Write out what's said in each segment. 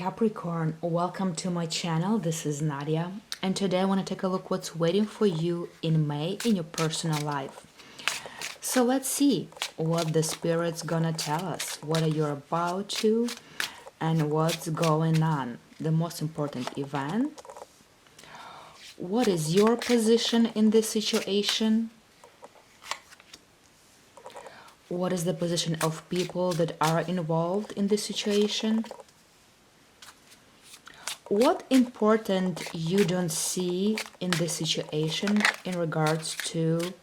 Capricorn, welcome to my channel. This is Nadia, and today I want to take a look what's waiting for you in May in your personal life. So let's see what the spirit's gonna tell us, what are you about to, and what's going on. The most important event. What is your position in this situation? What is the position of people that are involved in this situation? What important you don't see in this situation in regards to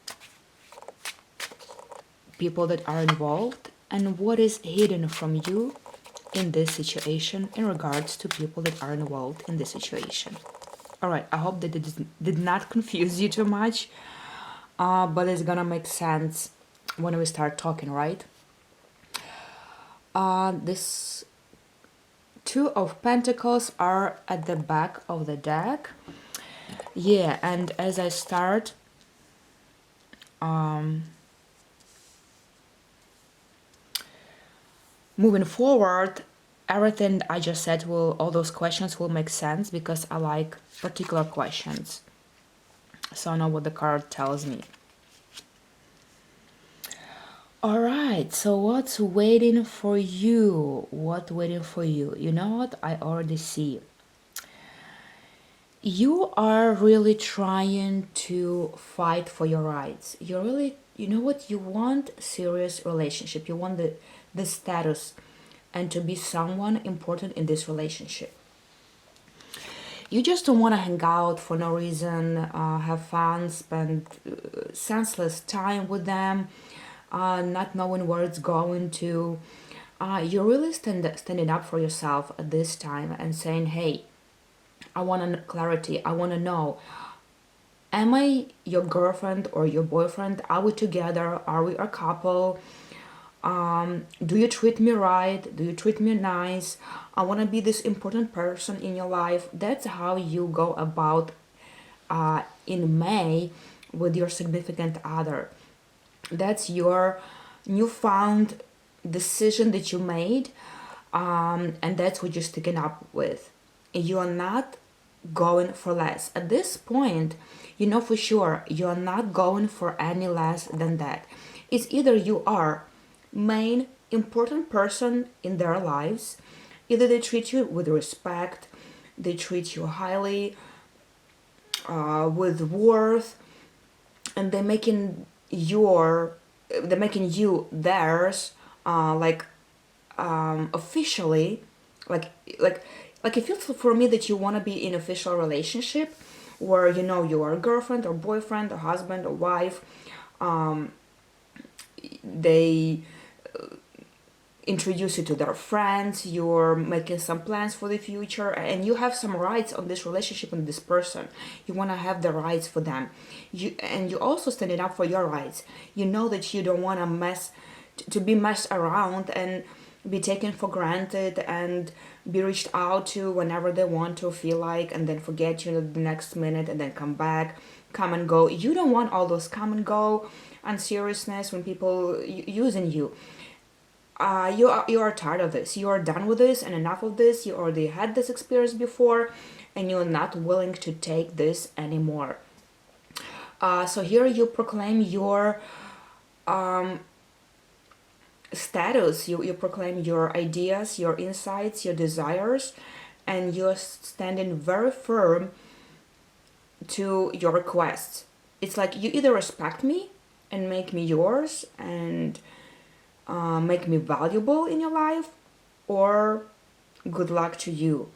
people that are involved, and what is hidden from you in this situation in regards to people that are involved in this situation? All right, I hope that it did not confuse you too much, but it's gonna make sense when we start talking, right? This Two of Pentacles are at the back of the deck. Yeah, and as I start, moving forward, everything I just said all those questions will make sense because I like particular questions. So I know what the card tells me. All right, so what's waiting for you? What's waiting for you? You know what? I already see. You are really trying to fight for your rights. You're really, you know what? You want serious relationship. You want the status and to be someone important in this relationship. You just don't want to hang out for no reason, have fun, spend senseless time with them, not knowing where it's going to. You're really standing up for yourself at this time and saying, hey, I want clarity. I want to know, am I your girlfriend or your boyfriend? Are we together? Are we a couple? Do you treat me right? Do you treat me nice? I want to be this important person in your life. That's how you go about in May with your significant other. That's your newfound decision that you made, and that's what you're sticking up with. You're not going for less. At this point, you know for sure you're not going for any less than that. It's either you are main important person in their lives, either they treat you with respect, they treat you highly, with worth, and they're making you theirs, officially, like it feels for me that you want to be in official relationship where you know you are a girlfriend or boyfriend or husband or wife. They introduce you to their friends, you're making some plans for the future, and you have some rights on this relationship and this person. You want to have the rights for them. You also standing up for your rights. You know that you don't want to be messed around and be taken for granted and be reached out to whenever they want to, feel like, and then forget you the next minute and then come back, come and go. You don't want all those come and go and seriousness when people using you. You are tired of this. You are done with this and enough of this. You already had this experience before, and you're not willing to take this anymore. So here you proclaim your status. You proclaim your ideas, your insights, your desires, and you're standing very firm to your requests. It's like you either respect me and make me yours and make me valuable in your life, or good luck to you.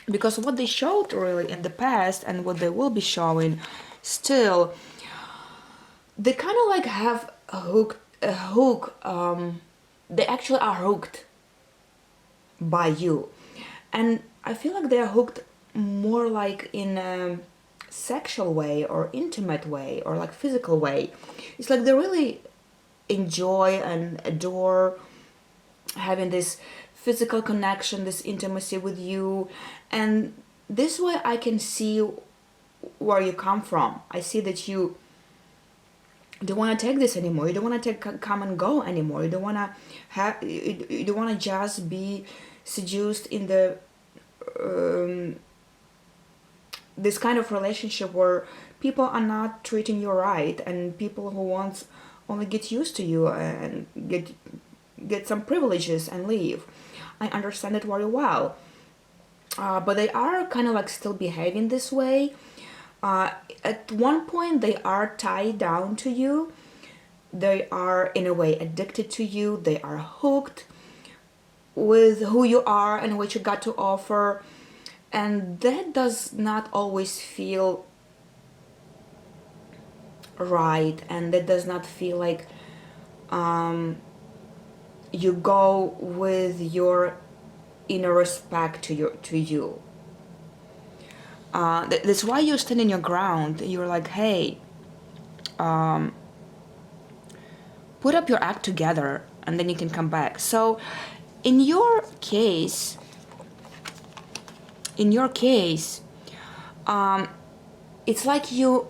Because what they showed really in the past and what they will be showing still, they kind of like have a hook. They actually are hooked by you, and I feel like they are hooked more like in a sexual way or intimate way or like physical way. It's like they really enjoy and adore having this physical connection, this intimacy with you, and this way I can see where you come from. I see that you don't want to take this anymore. You don't want to come and go anymore. You don't want to just be seduced in the this kind of relationship where people are not treating you right, and people who want only get used to you and get some privileges and leave. I understand it very well. But they are kind of like still behaving this way. At one point, they are tied down to you. They are, in a way, addicted to you. They are hooked with who you are and what you got to offer. And that does not always feel right. And that does not feel like you go with your inner respect to you. That's why you're standing your ground. You're like, hey, put up your act together, and then you can come back. So in your case, it's like you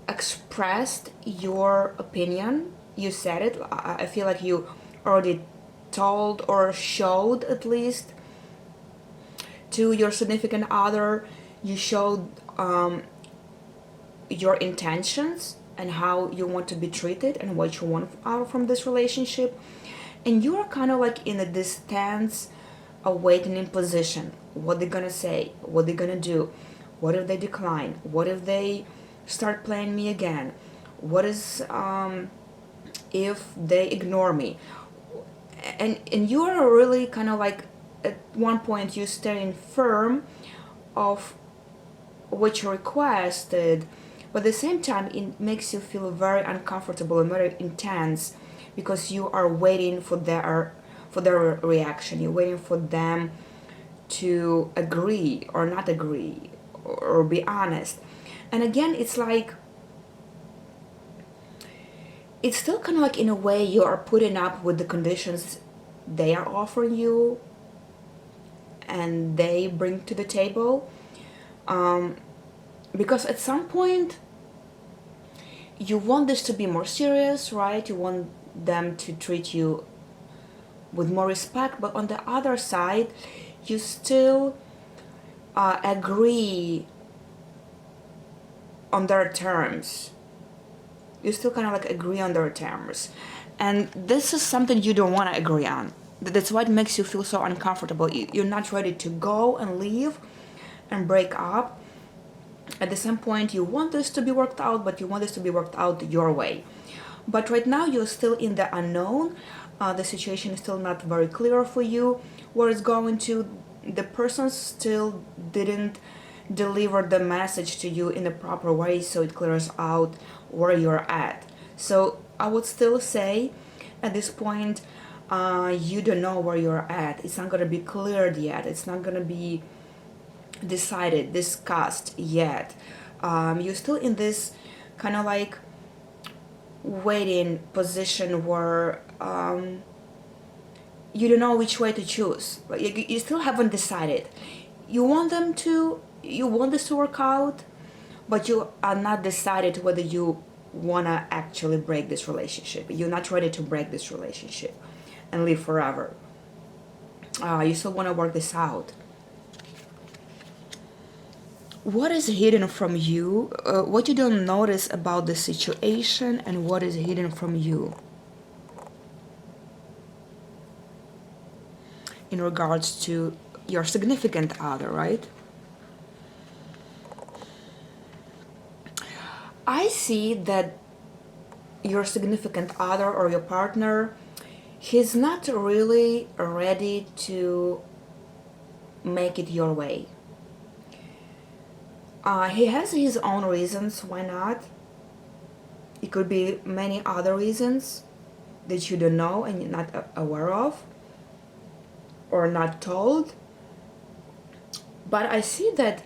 expressed your opinion. You said it. I feel like you already told or showed, at least to your significant other. You showed your intentions and how you want to be treated and what you want out from this relationship. And you are kind of like in a distance, awaiting in position. What they're gonna say, what they're gonna do, what if they decline, what if they start playing me again, what is if they ignore me. And you are really kind of like, at one point you standing firm of what you requested, but at the same time it makes you feel very uncomfortable and very intense, because you are waiting for their reaction. You're waiting for them to agree or not agree, or be honest. And again, it's like, it's still kind of like, in a way, you are putting up with the conditions they are offering you and they bring to the table. Because at some point you want this to be more serious, right? You want them to treat you with more respect, but on the other side you still agree on their terms. You still kind of like agree on their terms, and this is something you don't want to agree on. That's why it makes you feel so uncomfortable. You're not ready to go and leave and break up. At the same point, you want this to be worked out, but you want this to be worked out your way. But right now, you're still in the unknown. The situation is still not very clear for you where it's going to. The person still didn't deliver the message to you in the proper way, so it clears out where you're at. So I would still say, at this point, you don't know where you're at. It's not going to be cleared yet. It's not going to be decided, discussed yet. You're still in this kind of like waiting position where you don't know which way to choose. You still haven't decided. You want this to work out, but you are not decided whether you want to actually break this relationship. You're not ready to break this relationship and live forever. You still want to work this out. What is hidden from you? What you don't notice about the situation, and what is hidden from you in regards to your significant other, right? I see that your significant other or your partner, he's not really ready to make it your way. He has his own reasons why not. It could be many other reasons that you don't know and you're not aware of or not told. But I see that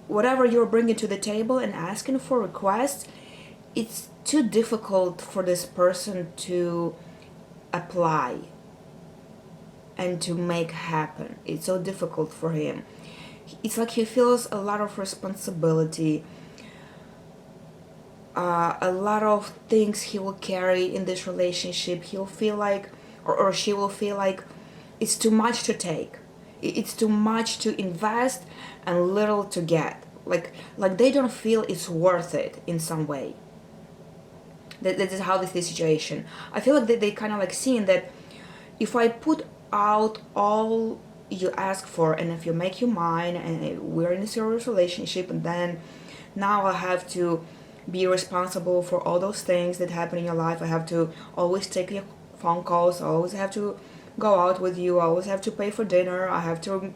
whatever you're bringing to the table and asking for requests, it's too difficult for this person to apply and to make happen. It's so difficult for him. It's like he feels a lot of responsibility, a lot of things he will carry in this relationship. He'll feel like, or she will feel like it's too much to take. it's too much to invest and little to get. Like they don't feel it's worth it in some way. That is how they see the situation. I feel like they kind of like seeing that if I put out all you ask for, and if you make you mine, and we're in a serious relationship, and then now I have to be responsible for all those things that happen in your life. I have to always take your phone calls. I always have to go out with you. I always have to pay for dinner. I have to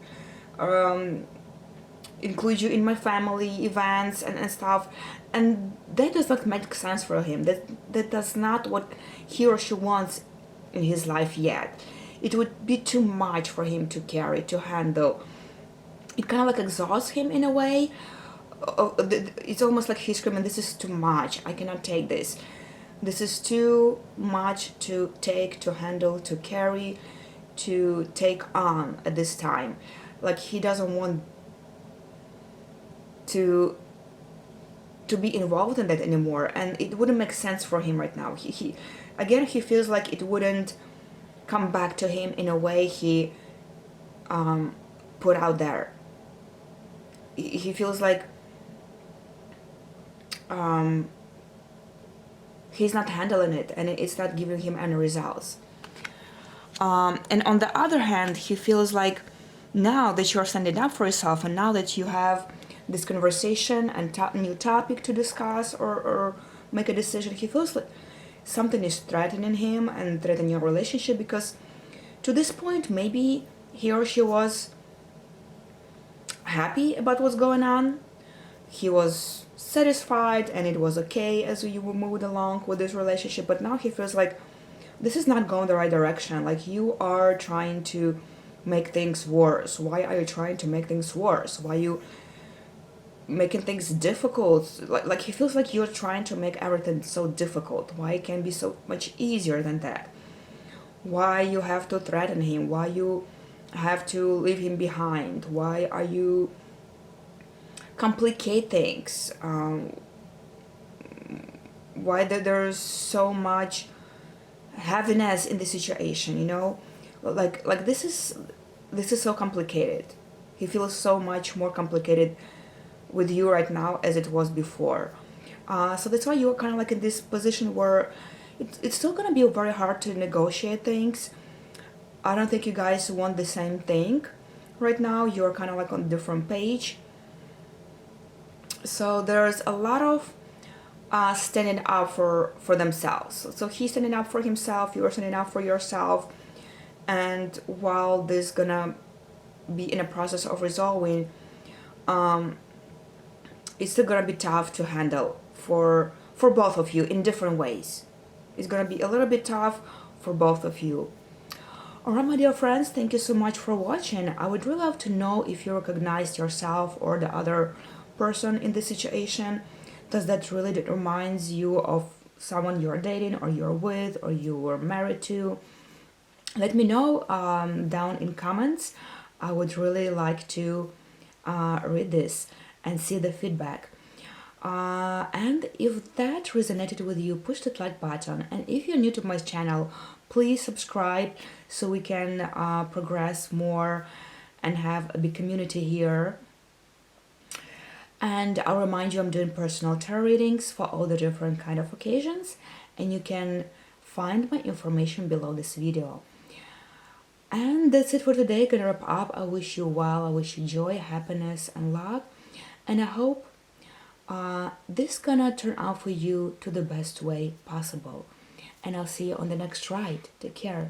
include you in my family events and stuff. And that does not make sense for him. That does not what he or she wants in his life yet. It would be too much for him to carry, to handle. It kind of like exhausts him in a way. It's almost like he's screaming, this is too much. I cannot take this. This is too much to take, to handle, to carry, to take on at this time. Like he doesn't want to be involved in that anymore, and it wouldn't make sense for him right now. He again, he feels like it wouldn't come back to him in a way he put out there. He feels like he's not handling it, and it's not giving him any results. And on the other hand, he feels like now that you're standing up for yourself, and now that you have this conversation and new topic to discuss or make a decision, he feels like something is threatening him and threatening your relationship, because to this point maybe he or she was happy about what's going on. He was satisfied and it was okay as you moved along with this relationship, but now he feels like this is not going the right direction. Like you are trying to make things worse. Why are you trying to make things worse? Why are you making things difficult? Like he feels like you're trying to make everything so difficult. Why it can be so much easier than that? Why you have to threaten him? Why you have to leave him behind? Why are you complicate things? Why there's so much heaviness in the situation, you know? Like this is so complicated. He feels so much more complicated with you right now as it was before. So that's why you're kind of like in this position where it's still gonna be very hard to negotiate things. I don't think you guys want the same thing right now. You're kind of like on a different page. So there's a lot of standing up for themselves. So he's standing up for himself, you're standing up for yourself. And while this is gonna be in a process of resolving, it's still gonna be tough to handle for both of you in different ways. It's gonna be a little bit tough for both of you. Alright, my dear friends, thank you so much for watching. I would really love to know if you recognized yourself or the other person in this situation. Does that really reminds you of someone you're dating or you're with or you were married to? Let me know down in comments. I would really like to read this and see the feedback. And if that resonated with you, push that like button. And if you're new to my channel, please subscribe so we can progress more and have a big community here. And I'll remind you I'm doing personal tarot readings for all the different kind of occasions, and you can find my information below this video. And that's it for today. Gonna wrap up. I wish you well. I wish you joy, happiness, and love. And I hope this gonna turn out for you to the best way possible. And I'll see you on the next ride. Take care.